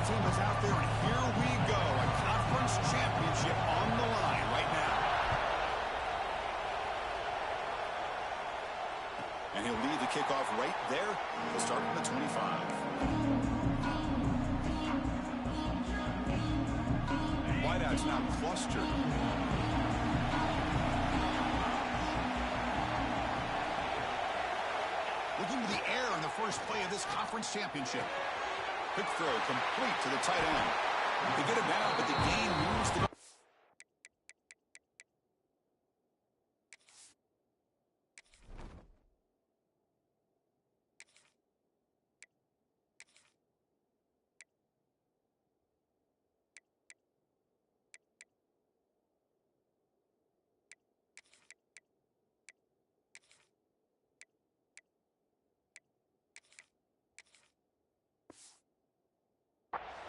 team is out there, and here we go. A conference championship on the line right now. And he'll lead the kickoff right there. He'll start from the 25. Wideouts now clustered. Looking to the air in the first play of this conference championship. Quick throw complete to the tight end. They get it down, but the gain moves to...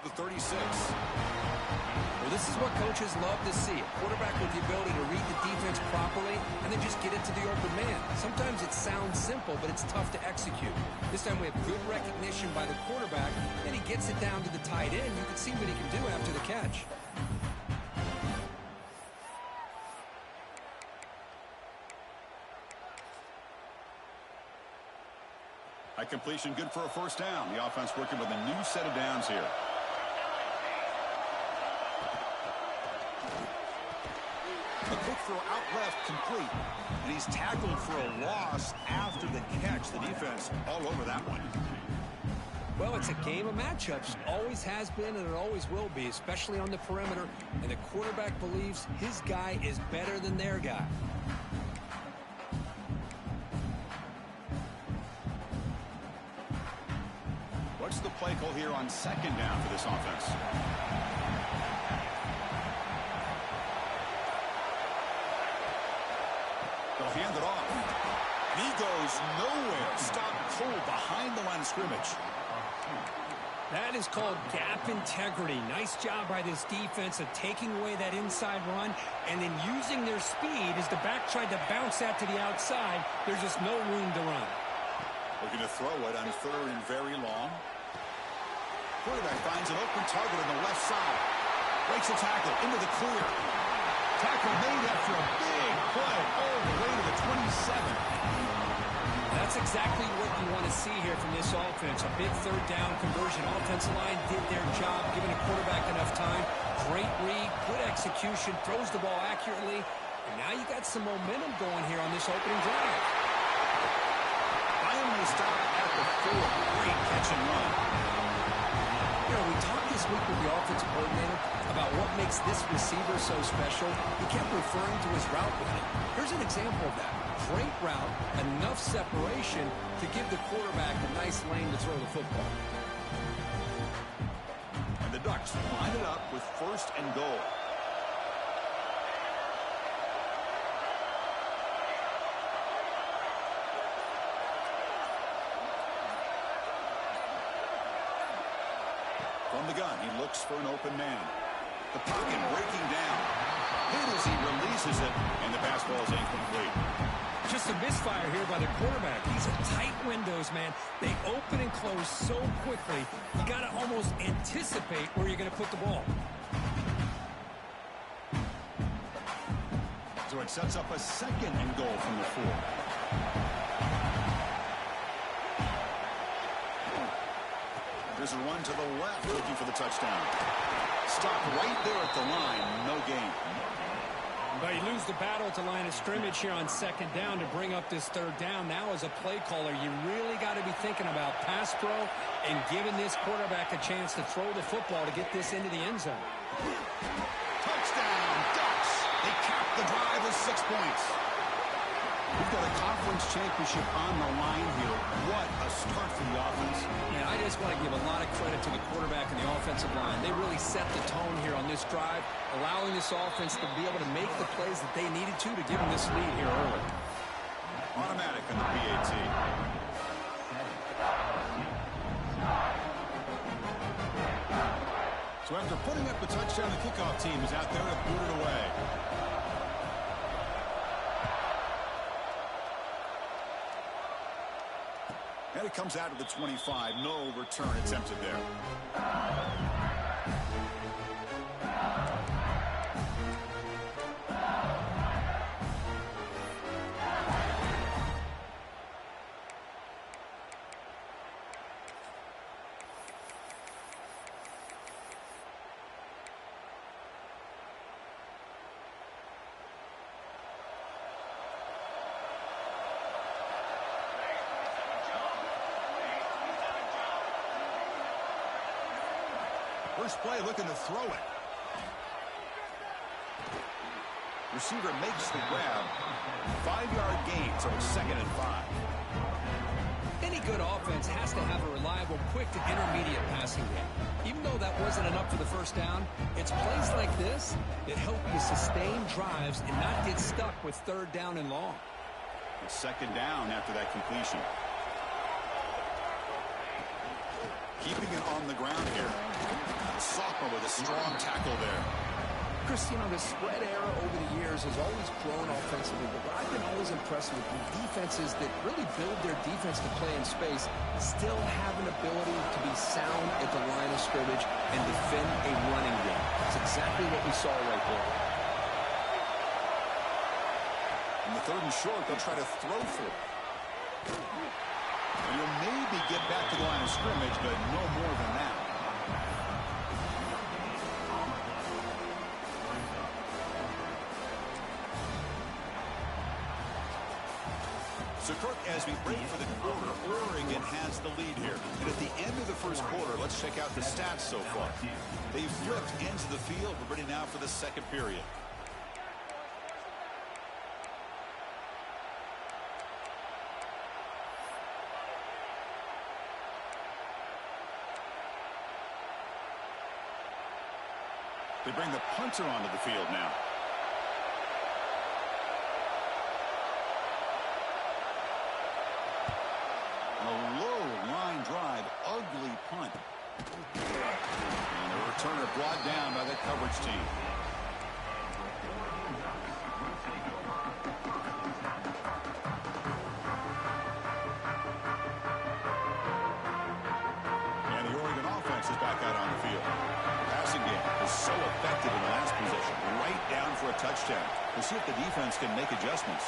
the 36. Well, this is what coaches love to see. A quarterback with the ability to read the defense properly and then just get it to the open man. Sometimes it sounds simple, but it's tough to execute. This time we have good recognition by the quarterback, and he gets it down to the tight end. You can see what he can do after the catch. High completion, good for a first down. The offense working with a new set of downs here. A quick throw out left, complete. And he's tackled for a loss after the catch. The defense all over that one. Well, it's a game of matchups. Always has been, and it always will be, especially on the perimeter. And the quarterback believes his guy is better than their guy. What's the play call here on second down for this offense? They'll hand it off. And he goes nowhere. Stop cold behind the line of scrimmage. That is called gap integrity. Nice job by this defense of taking away that inside run and then using their speed as the back tried to bounce that to the outside. There's just no room to run. Looking to throw it on third and very long. Quarterback finds an open target on the left side. Breaks a tackle into the clear. Tackle made after a big play all the way to the 27. That's exactly what you want to see here from this offense. A big third down conversion. Offensive line did their job, giving a quarterback enough time. Great read, good execution, throws the ball accurately. And now you got some momentum going here on this opening drive. Finally stop at the 4. Great catch and run. You know, we talked this week with the offensive coordinator about what makes this receiver so special. He kept referring to his route running. Here's an example of that. Great route, enough separation to give the quarterback a nice lane to throw the football. And the Ducks line it up with first and goal. From the gun, he looks for an open man. The pocket breaking down. Hit as he releases it, and the pass ball is incomplete. Just a misfire here by the quarterback. These are tight windows, man. They open and close so quickly, you got to almost anticipate where you're going to put the ball. So it sets up a second and goal from the 4. There's a run to the left, looking for the touchdown. Stop right there at the line, no gain. But you lose the battle at the line of scrimmage here on second down to bring up this third down. Now as a play caller, you really got to be thinking about pass pro and giving this quarterback a chance to throw the football to get this into the end zone. Touchdown, Ducks! They cap the drive with 6 points. We've got a conference championship on the line here. What a start for the offense. And I just want to give a lot of credit to the quarterback and the offensive line. They really set the tone here on this drive, allowing this offense to be able to make the plays that they needed to give them this lead here early. Automatic on the PAT. So after putting up the touchdown, the kickoff team is out there to boot it away. And it comes out to the 25. No return attempted there. First play looking to throw it. Receiver makes the grab. 5-yard gain, so it's 2nd and 5. Any good offense has to have a reliable, quick to intermediate passing game. Even though that wasn't enough for the first down, it's plays like this that help you sustain drives and not get stuck with 3rd down and long. It's 2nd down after that completion. Keeping it on the ground here. The sophomore with a strong tackle there. Chris, you know, the spread era over the years has always grown offensively, but what I've been always impressed with defenses that really build their defense to play in space still have an ability to be sound at the line of scrimmage and defend a running game. That's exactly what we saw right there. In the 3rd and short, they'll try to throw for it. And you'll maybe get back to the line of scrimmage, but no more than that. So, Kirk, as we break for the quarter, Oregon has the lead here. And at the end of the first quarter, let's check out the stats so far. They've flipped into the field. We're ready now for the 2nd period. They bring the punter onto the field now. A low line drive, ugly punt. And the returner brought down by the coverage team. And the Oregon offense is back out on the field. The passing game was so effective in the last possession, right down for a touchdown. We'll see if the defense can make adjustments.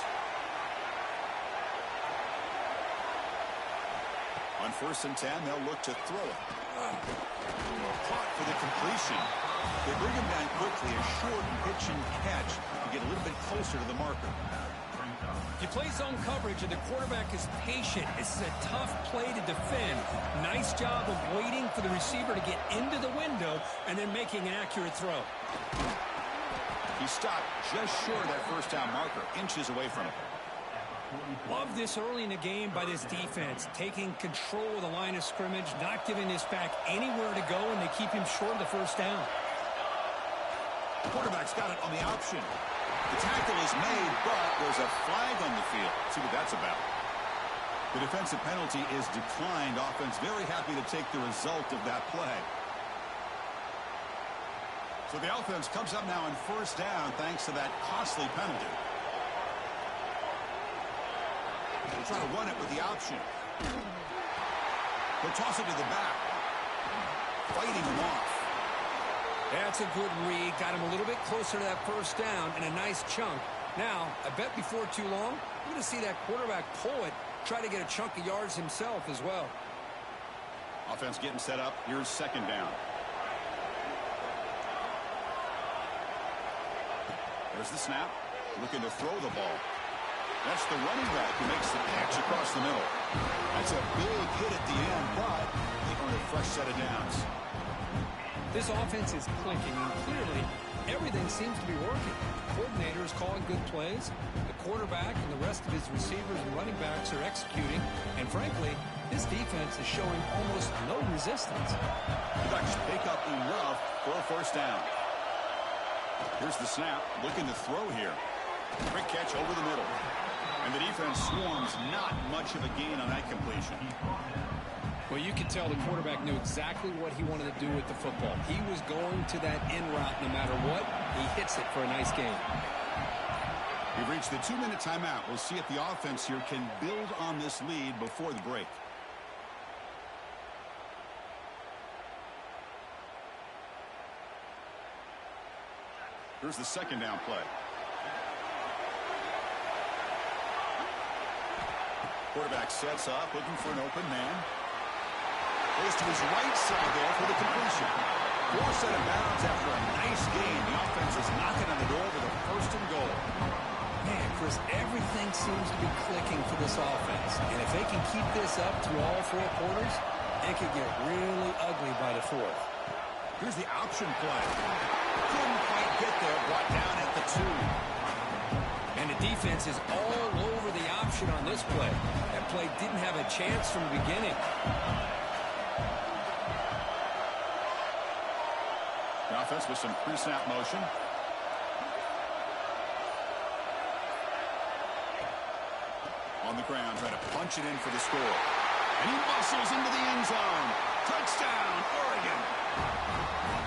On 1st and 10, they'll look to throw it. Caught for the completion. They bring him down quickly, a short pitch and catch to get a little bit closer to the marker. You play zone coverage and the quarterback is patient. This is a tough play to defend. Nice job of waiting for the receiver to get into the window and then making an accurate throw. He stopped just short of that 1st down marker, inches away from it. Love this early in the game by this defense, taking control of the line of scrimmage, not giving this back anywhere to go, and they keep him short of the 1st down. The quarterback's got it on the option. The tackle is made, but there's a flag on the field. Let's see what that's about. The defensive penalty is declined. Offense very happy to take the result of that play. So the offense comes up now on 1st down thanks to that costly penalty. They'll try to run it with the option. They'll toss it to the back. Fighting him off. That's a good read. Got him a little bit closer to that 1st down and a nice chunk. Now, I bet before too long, we're going to see that quarterback pull it, try to get a chunk of yards himself as well. Offense getting set up. Here's 2nd down. There's the snap. Looking to throw the ball. That's the running back who makes the catch across the middle. That's a big hit at the end, but they earn a fresh set of downs. This offense is clicking, and clearly everything seems to be working. The coordinator is calling good plays. The quarterback and the rest of his receivers and running backs are executing. And frankly, this defense is showing almost no resistance. The Ducks pick up enough for a 1st down. Here's the snap. Looking to throw here. Quick catch over the middle. And the defense swarms, not much of a gain on that completion. Well, you can tell the quarterback knew exactly what he wanted to do with the football. He was going to that in route no matter what. He hits it for a nice gain. We've reached the 2-minute timeout. We'll see if the offense here can build on this lead before the break. Here's the second down play. Quarterback sets up, looking for an open man. Goes to his right side there for the completion. Forced out of bounds after a nice game. The offense is knocking on the door with a first and goal. Man, Chris, everything seems to be clicking for this offense. And if they can keep this up through all four quarters, it could get really ugly by the fourth. Here's the option play. Couldn't quite get there, brought down at the 2. And the defense is all over the option on this play. That play didn't have a chance from the beginning. The offense with some pre-snap motion. On the ground, trying to punch it in for the score. And he muscles into the end zone. Touchdown, Oregon.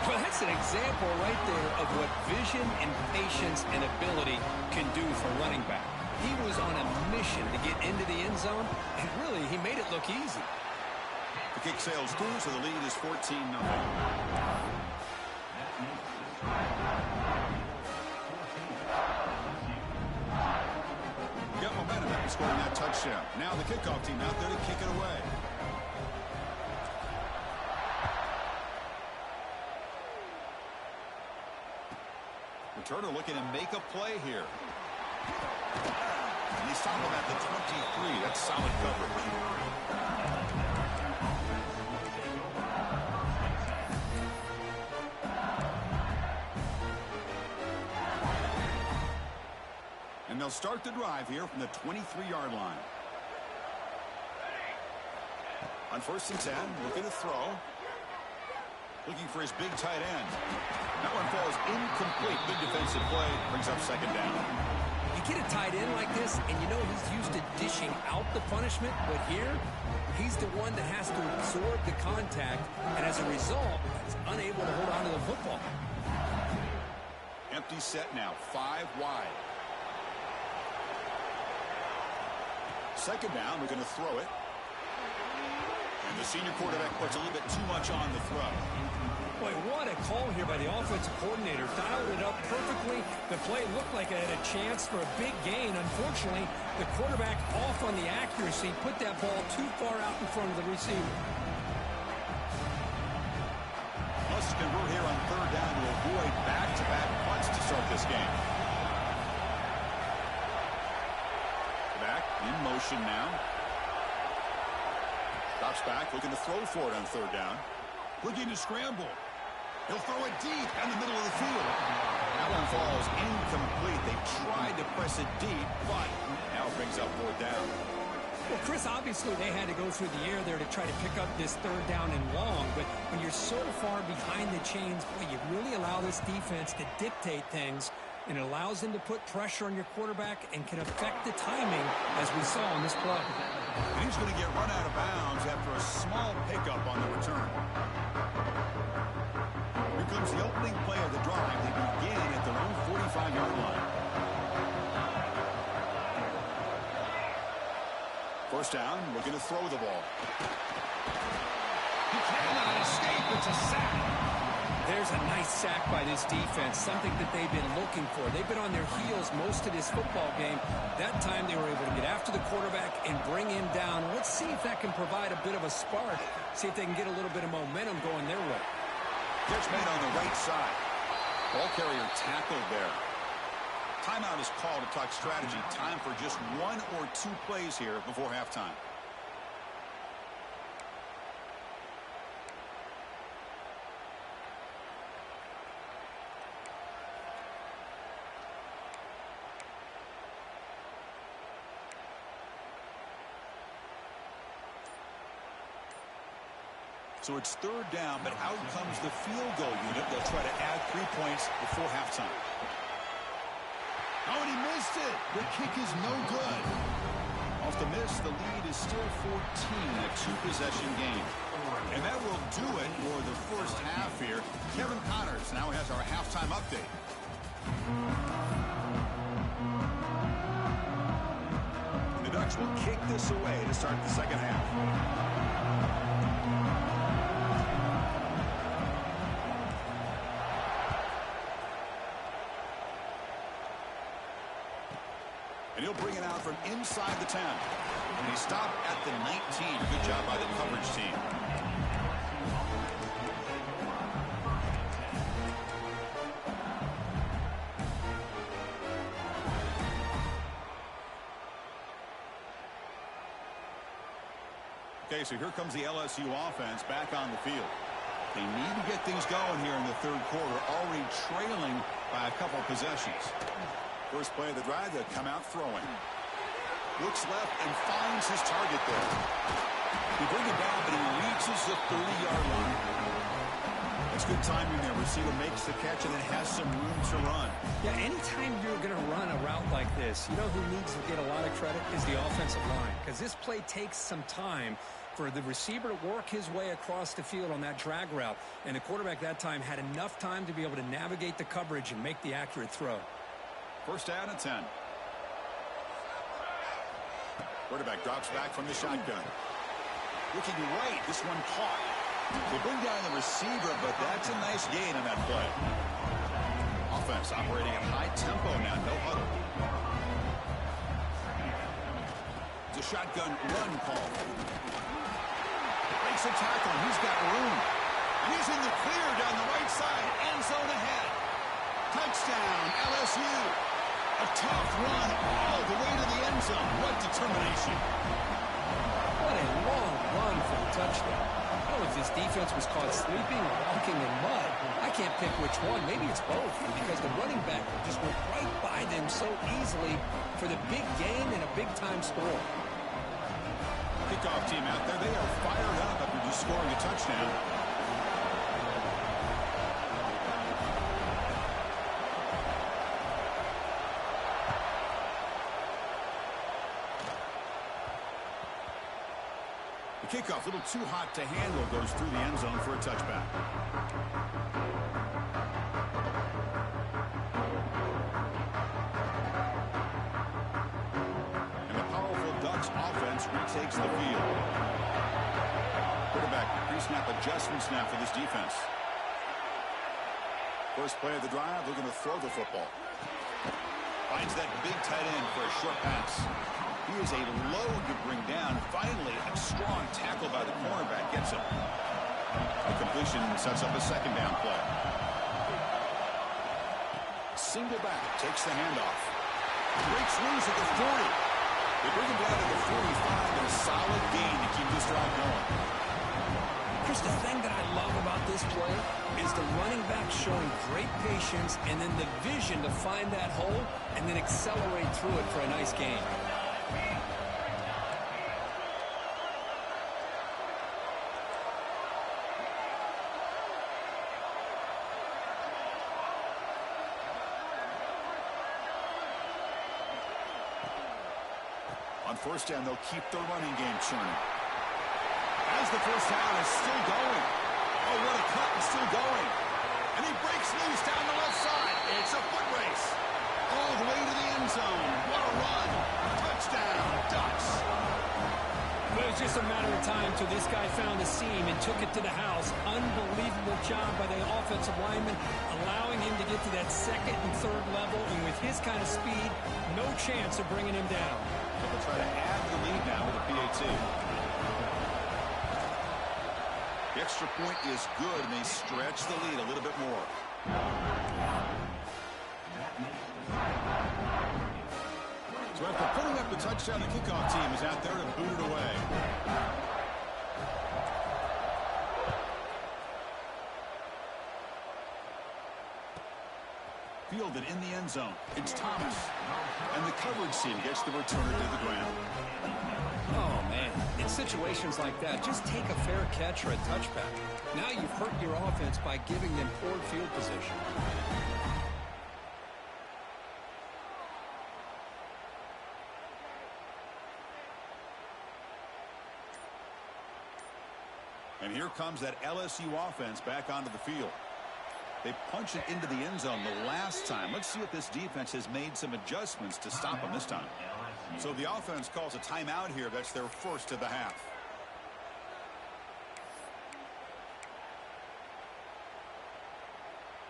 Well, that's an example right there of what vision and patience and ability can do for running back. He was on a mission to get into the end zone, and really, he made it look easy. The kick sails through, so the lead is 14-0. Got momentum after scoring that touchdown. Now the kickoff team out there to kick it away. Returner looking to make a play here. And he's tackled at the 23. That's solid coverage. And they'll start the drive here from the 23-yard line. On 1st and 10, looking to throw. Looking for his big tight end. That one falls incomplete. Good defensive play. Brings up second down. You get a tight end like this, and you know he's used to dishing out the punishment, but here, he's the one that has to absorb the contact, and as a result, is unable to hold on to the football. Empty set now, 5 wide. Second down, we're going to throw it. And the senior quarterback puts a little bit too much on the throw. Boy, what a call here by the offensive coordinator. Dialed it up perfectly. The play looked like it had a chance for a big gain. Unfortunately, the quarterback off on the accuracy, put that ball too far out in front of the receiver. Must convert here on 3rd down to avoid back-to-back punts to start this game. Back in motion now. Drops back, looking to throw for it on 3rd down. Looking to scramble. He'll throw it deep in the middle of the field. That one falls incomplete. They tried to press it deep, but now it brings up 4th down. Well, Chris, obviously they had to go through the air there to try to pick up this 3rd down and long, but when you're so far behind the chains, boy, you really allow this defense to dictate things, and it allows them to put pressure on your quarterback and can affect the timing, as we saw on this play. And he's going to get run out of bounds after a small pickup on the return. Here comes the opening play of the drive. They begin at their own 45-yard line. 1st down, looking to throw the ball. He cannot escape. It's a sack. There's a nice sack by this defense, something that they've been looking for. They've been on their heels most of this football game. That time they were able to get after the quarterback and bring him down. Let's see if that can provide a bit of a spark, see if they can get a little bit of momentum going their way. Catch made on the right side. Ball carrier tackled there. Timeout is called to talk strategy. Time for just 1 or 2 plays here before halftime. So it's 3rd down, but out comes the field goal unit. They'll try to add 3 points before halftime. Oh, and he missed it. The kick is no good. Off the miss, the lead is still 14, a 2-possession game. And that will do it for the first half here. Kevin Connors now has our halftime update. And the Ducks will kick this away to start the second half. He'll bring it out from inside the 10. And he stopped at the 19. Good job by the coverage team. Okay, so here comes the LSU offense back on the field. They need to get things going here in the third quarter, already trailing by a couple of possessions. First play of the drive, they'll come out throwing. Looks left and finds his target there. He brings it down, but he reaches the 30-yard line. It's good timing there. Receiver makes the catch and then has some room to run. Yeah, anytime you're going to run a route like this, you know who needs to get a lot of credit is the offensive line, because this play takes some time for the receiver to work his way across the field on that drag route. And the quarterback that time had enough time to be able to navigate the coverage and make the accurate throw. First down and 10. Quarterback drops back from the shotgun. Looking right, this one caught. They bring down the receiver, but that's a nice gain on that play. Offense operating at high tempo now, no huddle. It's a shotgun run call. Breaks a tackle, he's got room. And he's in the clear down the right side, end zone ahead. Touchdown, LSU. A tough run all the way to the end zone. What determination. What a long run for the touchdown. I don't know if this defense was caught sleeping or walking in mud. I can't pick which one. Maybe it's both, because the running back just went right by them so easily for the big gain and a big-time score. Kickoff team out there, they are fired up after just scoring a touchdown. The kickoff, a little too hot to handle, goes through the end zone for a touchback. And the powerful Ducks offense retakes the field. Quarterback pre-snap adjustments now for this defense. First play of the drive, they're going to throw the football. Finds that big tight end for a short pass. He is a load to bring down. Finally, a strong tackle by the cornerback gets him. The completion sets up a second down play. Single back, takes the handoff. Breaks loose at the 40. They bring him down to the 45 and a solid gain to keep this drive going. Chris, the thing that I love about this play is the running back showing great patience and then the vision to find that hole and then accelerate through it for a nice gain. On first down, they'll keep the running game churning. As the first down is still going. Oh, what a cut, and still going. And he breaks loose down the left side. It's a foot race. All the way to the end zone. What a run. Touchdown, Ducks. But it was just a matter of time till this guy found a seam and took it to the house. Unbelievable job by the offensive lineman, allowing him to get to that second and third level. And with his kind of speed, no chance of bringing him down. They'll try to add the lead now with a PAT. The extra point is good, and they stretch the lead a little bit more. So after putting up the touchdown, the kickoff team is out there to boot it away. Fielded in the end zone. It's Thomas. And the coverage team gets the returner to the ground. Oh, man. In situations like that, just take a fair catch or a touchback. Now you've hurt your offense by giving them poor field position. And here comes that LSU offense back onto the field. They punch it into the end zone the last time. Let's see if this defense has made some adjustments to stop them this time. So the offense calls a timeout here. That's their first of the half.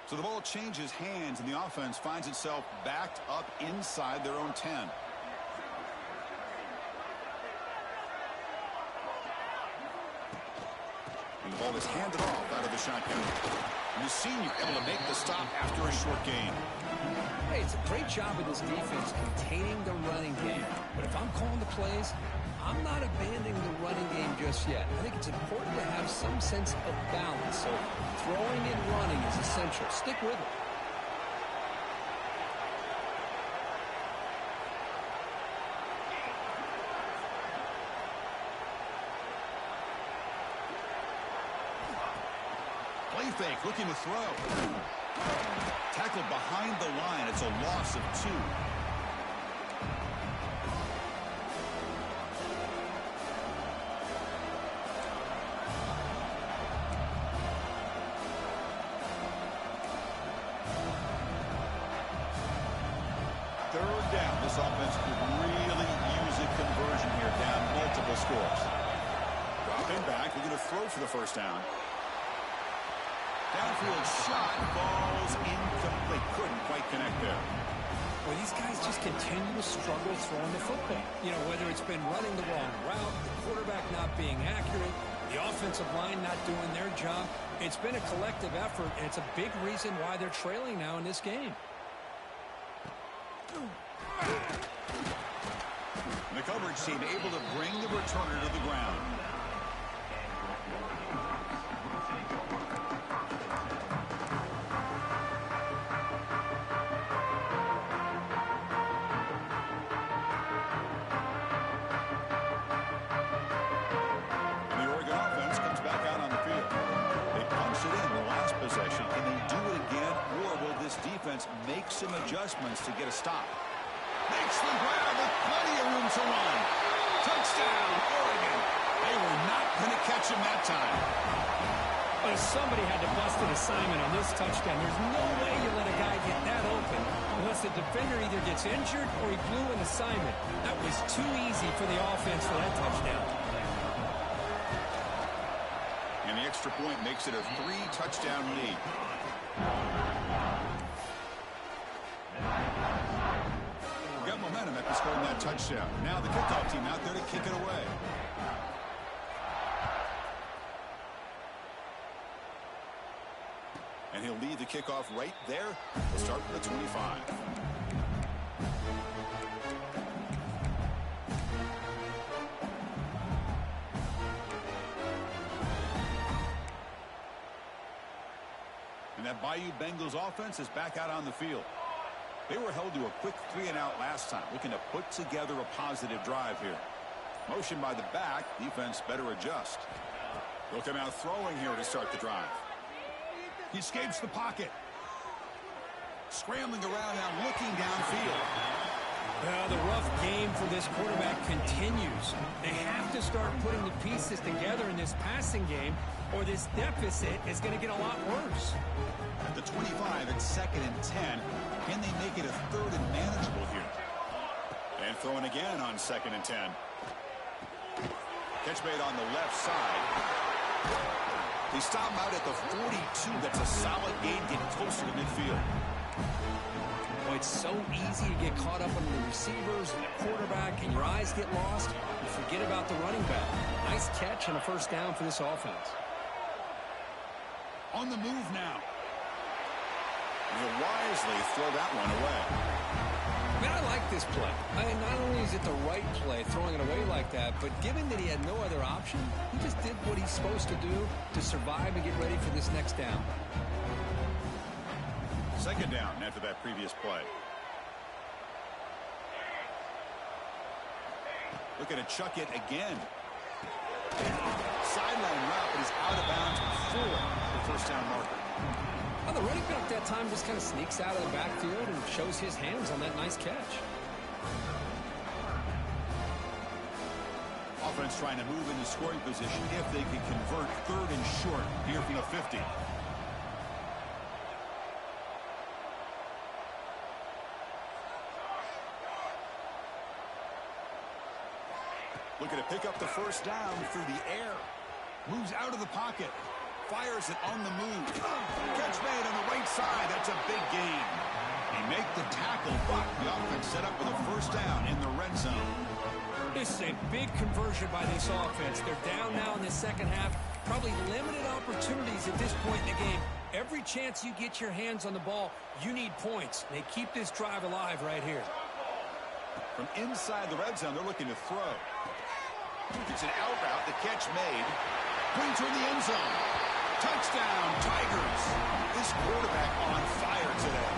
So the ball changes hands, and the offense finds itself backed up inside their own 10. football is handed off out of the shotgun. And the senior able to make the stop after a short gain. Hey, it's a great job of this defense containing the running game. But if I'm calling the plays, I'm not abandoning the running game just yet. I think it's important to have some sense of balance. So throwing and running is essential. Stick with it. Play fake, looking to throw. Tackled behind the line. It's a loss of 2. Third down. This offense could really use a conversion here, down multiple scores. Dropping back, looking to throw for the first down. Downfield shot, falls incomplete. Couldn't quite connect there. Well, these guys just continue to struggle throwing the football. You know, whether it's been running the wrong route, the quarterback not being accurate, the offensive line not doing their job. It's been a collective effort, and it's a big reason why they're trailing now in this game. And the coverage team able to bring the returner to the ground. Make some adjustments to get a stop. Makes the grab with plenty of room to run. Touchdown, Oregon. They were not going to catch him that time. Well, somebody had to bust an assignment on this touchdown. There's no way you let a guy get that open unless the defender either gets injured or he blew an assignment. That was too easy for the offense for that touchdown. And the extra point makes it a 3-touchdown lead. Got momentum after scoring that touchdown. Now the kickoff team out there to kick it away. And he'll lead the kickoff right there. We'll start from the 25. And that Bayou Bengals offense is back out on the field. They were held to a quick 3-and-out last time, looking to put together a positive drive here. Motion by the back. Defense better adjust. They'll come out throwing here to start the drive. He escapes the pocket. Scrambling around now, looking downfield. Well, the rough game for this quarterback continues. They have to start putting the pieces together in this passing game, or this deficit is going to get a lot worse. At the 25, it's 2nd and 10. Can they make it a 3rd and manageable here? And throwing again on 2nd and 10. Catch made on the left side. They stop him out at the 42. That's a solid gain, getting closer to midfield. Boy, it's so easy to get caught up on the receivers and the quarterback, and your eyes get lost. You forget about the running back. Nice catch and a first down for this offense. On the move now. He'll wisely throw that one away. Man, I like this play. Not only is it the right play, throwing it away like that, but given that he had no other option, he just did what he's supposed to do to survive and get ready for this next down. 2nd down after that previous play. Looking to chuck it again. Sideline route, but he's out of bounds before the first down marker. Well, the running back that time just kind of sneaks out of the backfield and shows his hands on that nice catch. Offense trying to move into scoring position if they can convert 3rd and short here from the 50. Looking to pick up the first down through the air. Moves out of the pocket. Fires it on the move. Catch made on the right side. That's a big gain. He make the tackle, but the offense set up with a first down in the red zone. This is a big conversion by this offense. They're down now in the second half. Probably limited opportunities at this point in the game. Every chance you get your hands on the ball, you need points. They keep this drive alive right here. From inside the red zone, they're looking to throw. It's an out route. The catch made. Brings her in the end zone. Touchdown, Tigers. This quarterback on fire today.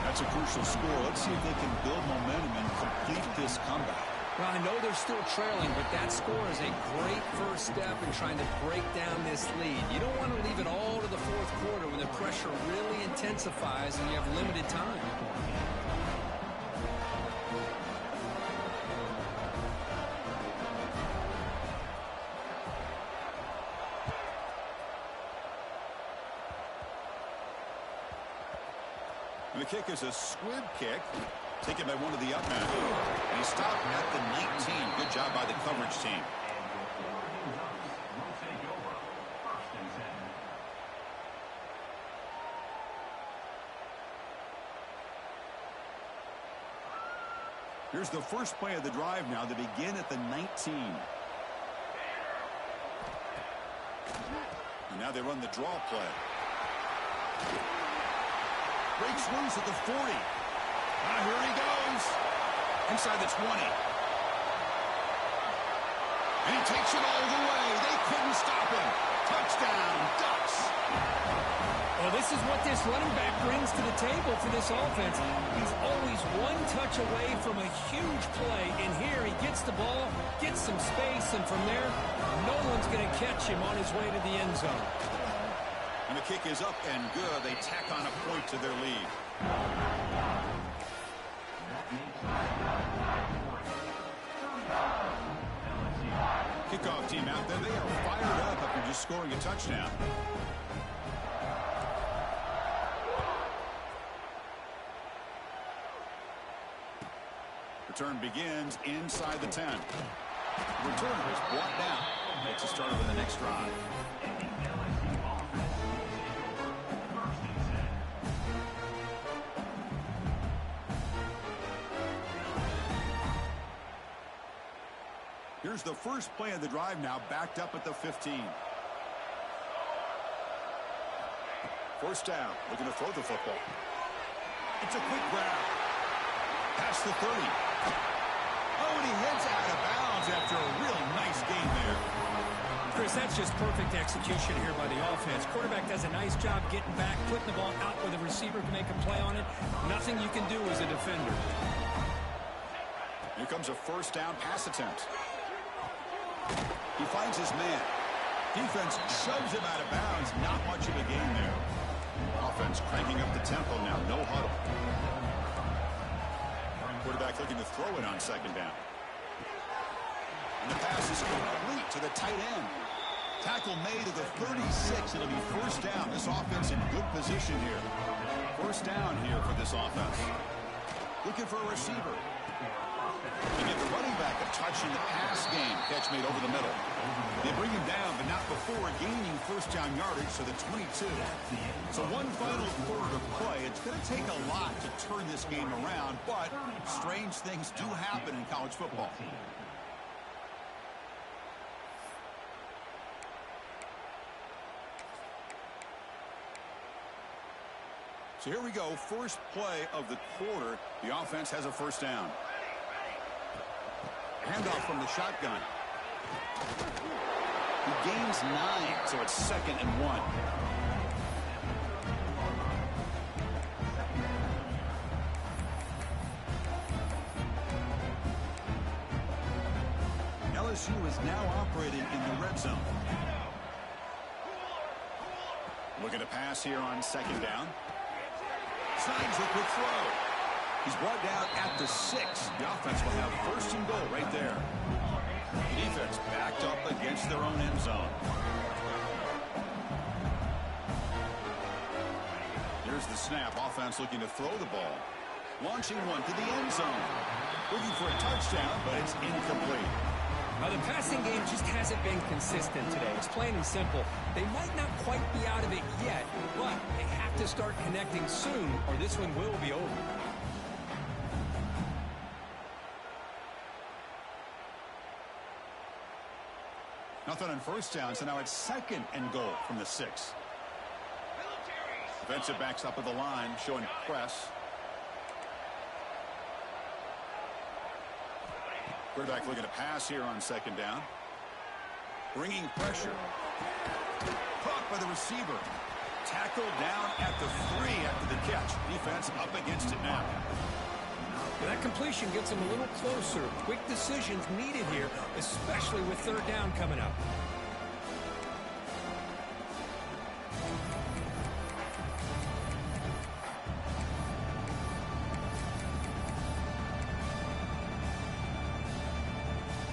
That's a crucial score. Let's see if they can build momentum and complete this comeback. Well, I know they're still trailing, but that score is a great first step in trying to break down this lead. You don't want to leave it all to the fourth quarter when the pressure really intensifies and you have limited time. And the kick is a squib kick. Taken by one of the up men. And he stopped at the 19. Good job by the coverage team. Here's the first play of the drive now. They begin at the 19. And now they run the draw play. Breaks loose at the 40. Here he goes. Inside the 20. And he takes it all the way. They couldn't stop him. Touchdown, Ducks. Well, this is what this running back brings to the table for this offense. He's always one touch away from a huge play. And here he gets the ball, gets some space, and from there, no one's going to catch him on his way to the end zone. And the kick is up and good. They tack on a point to their lead. Kickoff team out there. They are fired up after just scoring a touchdown. Return begins inside the 10. Returner is brought down. Makes a start over the next drive. Here's the first play of the drive now, backed up at the 15. First down, looking to throw the football. It's a quick grab. Past the 30. Oh, and he heads out of bounds after a real nice game there. Chris, that's just perfect execution here by the offense. Quarterback does a nice job getting back, putting the ball out where the receiver can make a play on it. Nothing you can do as a defender. Here comes a first down pass attempt. He finds his man. Defense shoves him out of bounds. Not much of a gain there. Offense cranking up the tempo now. No huddle. Quarterback looking to throw it on second down. And the pass is complete to the tight end. Tackle made at the 36. It'll be first down. This offense in good position here. First down here for this offense. Looking for a receiver. They give the running back a touch in the pass game. Catch made over the middle. They bring him down, but not before gaining first down yardage to the 22. So one final quarter to play. It's going to take a lot to turn this game around, but strange things do happen in college football. So here we go. First play of the quarter. The offense has a first down. Handoff from the shotgun. He gains 9, so it's 2nd and 1. LSU is now operating in the red zone. Looking to pass here on second down. Signs a quick throw. He's brought down at the 6. The offense will have first and goal right there. The defense backed up against their own end zone. Here's the snap. Offense looking to throw the ball. Launching one to the end zone. Looking for a touchdown, but it's incomplete. Now, the passing game just hasn't been consistent today. It's plain and simple. They might not quite be out of it yet, but they have to start connecting soon, or this one will be over. Nothing on first down, so now it's 2nd and goal from the 6. Defensive backs up at the line, showing press. Quarterback looking to pass here on 2nd down. Bringing pressure. Caught by the receiver. Tackled down at the 3 after the catch. Defense up against it now. That completion gets him a little closer. Quick decisions needed here, especially with 3rd down coming up.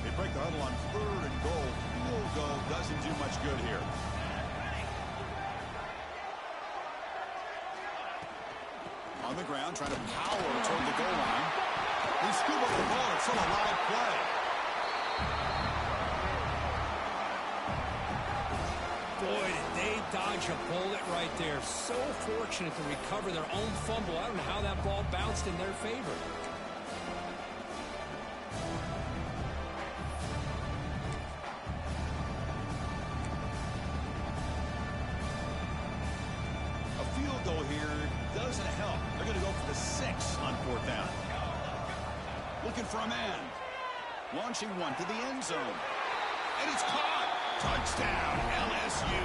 They break the huddle on 3rd and goal. Field goal doesn't do much good here. On the ground, trying to power toward the goal line. They scoop up the ball. It's still a live play. Boy, did they dodge a bullet right there. So fortunate to recover their own fumble. I don't know how that ball bounced in their favor. A field goal here doesn't help. They're going to go for the 6 on 4th down. Looking for a man. Launching one to the end zone. And it's caught. Touchdown, LSU.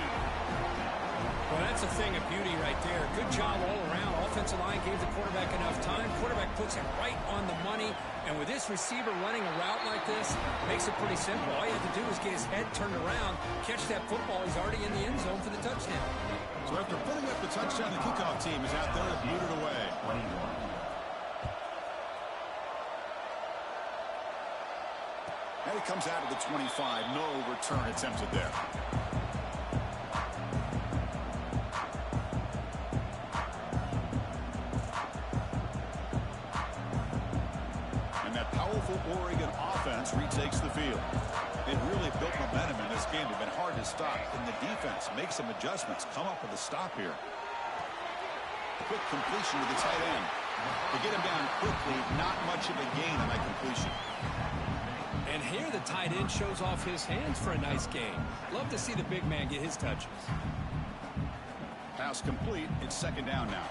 Well, that's a thing of beauty right there. Good job all around. Offensive line gave the quarterback enough time. Quarterback puts it right on the money. And with this receiver running a route like this, makes it pretty simple. All you have to do is get his head turned around, catch that football. He's already in the end zone for the touchdown. So after putting up the touchdown, the kickoff team is out there to boot it away. And it comes out of the 25. No return attempted there. And that powerful Oregon offense retakes the field. They've really built momentum in this game. They've been hard to stop. And the defense makes some adjustments. Come up with a stop here. Quick completion to the tight end. To get him down quickly, not much of a gain on that completion. And here the tight end shows off his hands for a nice game. Love to see the big man get his touches. Pass complete. It's 2nd down now.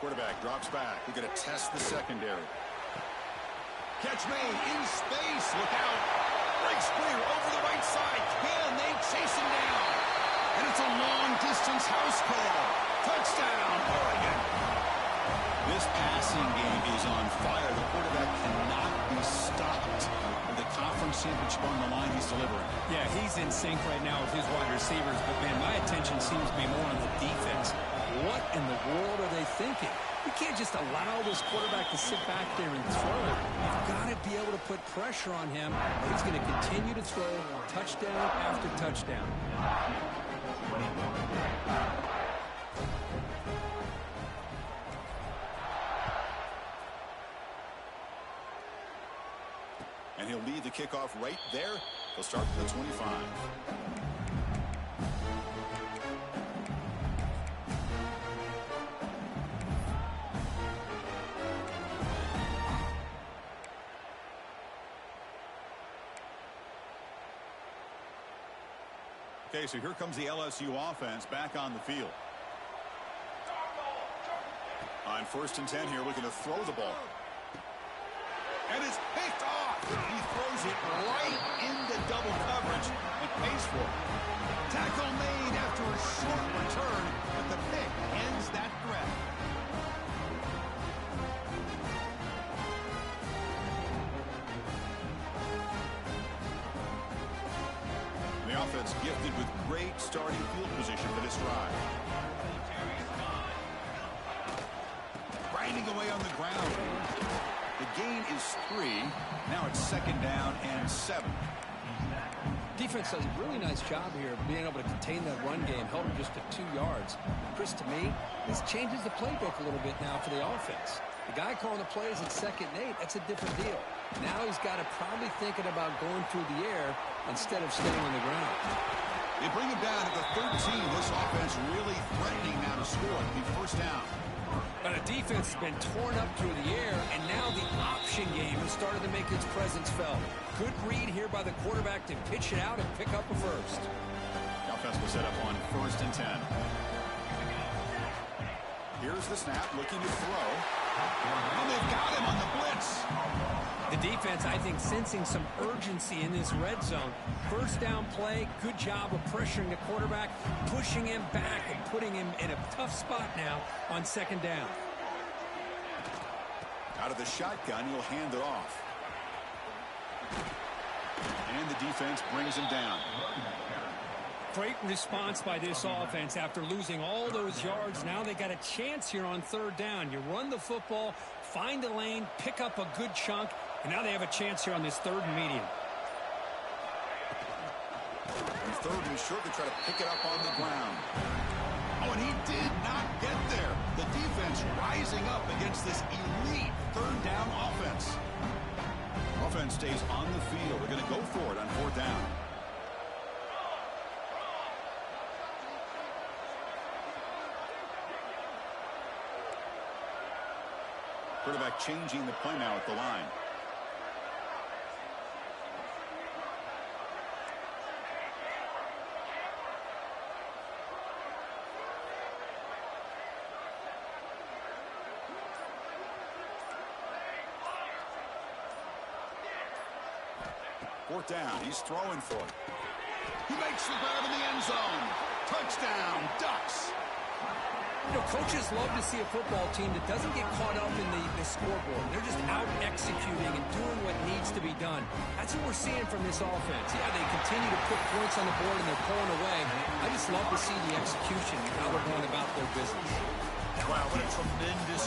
Quarterback drops back. We're going to test the secondary. Catch me in space. Look out. Breaks clear over the right side. Can they chase him down? And it's a long-distance house call. Touchdown, Oregon. This passing game is on fire. The quarterback cannot be stopped. With the conference championship on the line, he's delivering. Yeah, he's in sync right now with his wide receivers. But, man, my attention seems to be more on the defense. What in the world are they thinking? You can't just allow this quarterback to sit back there and throw. You've got to be able to put pressure on him, or he's going to continue to throw touchdown after touchdown. And he'll lead the kickoff right there. He'll start from the 25. Okay, so here comes the LSU offense back on the field. On 1st and 10 here, looking to throw the ball. And it's picked off. He throws it right into double coverage and pays for it. Tackle made after a short return, but the pick ends that threat. The offense gifted with great starting field position for this drive. Grinding away on the ground. The gain is 3. Now it's 2nd down and 7. Defense does a really nice job here of being able to contain that run game, held him just to 2 yards. Chris, to me, this changes the playbook a little bit now for the offense. The guy calling the plays at 2nd and 8, that's a different deal. Now he's got to probably thinking about going through the air instead of staying on the ground. They bring him down at the 13. This offense really threatening now to score. It'll be 1st down. But the defense has been torn up through the air, and now the option game has started to make its presence felt. Good read here by the quarterback to pitch it out and pick up a first. The offense will set up on 1st and 10. Here's the snap, looking to throw. And they've got him on the blitz. The defense, I think, sensing some urgency in this red zone. First down play, good job of pressuring the quarterback, pushing him back and putting him in a tough spot now on 2nd down. Out of the shotgun, he'll hand it off. And the defense brings him down. Great response by this offense after losing all those yards. Now they got a chance here on 3rd down. You run the football, find a lane, pick up a good chunk, and now they have a chance here on this 3rd and medium. And 3rd and short to try to pick it up on the ground. Oh, and he did not get there. The defense rising up against this elite 3rd down offense. Offense stays on the field. They're going to go for it on 4th down. Quarterback changing the play now at the line. Fourth down. He's throwing for it. He makes the grab in the end zone. Touchdown, Ducks. You know, coaches love to see a football team that doesn't get caught up in the scoreboard. They're just out executing and doing what needs to be done. That's what we're seeing from this offense. Yeah, they continue to put points on the board and they're pulling away. I just love to see the execution and how they're going about their business. Wow, what a tremendous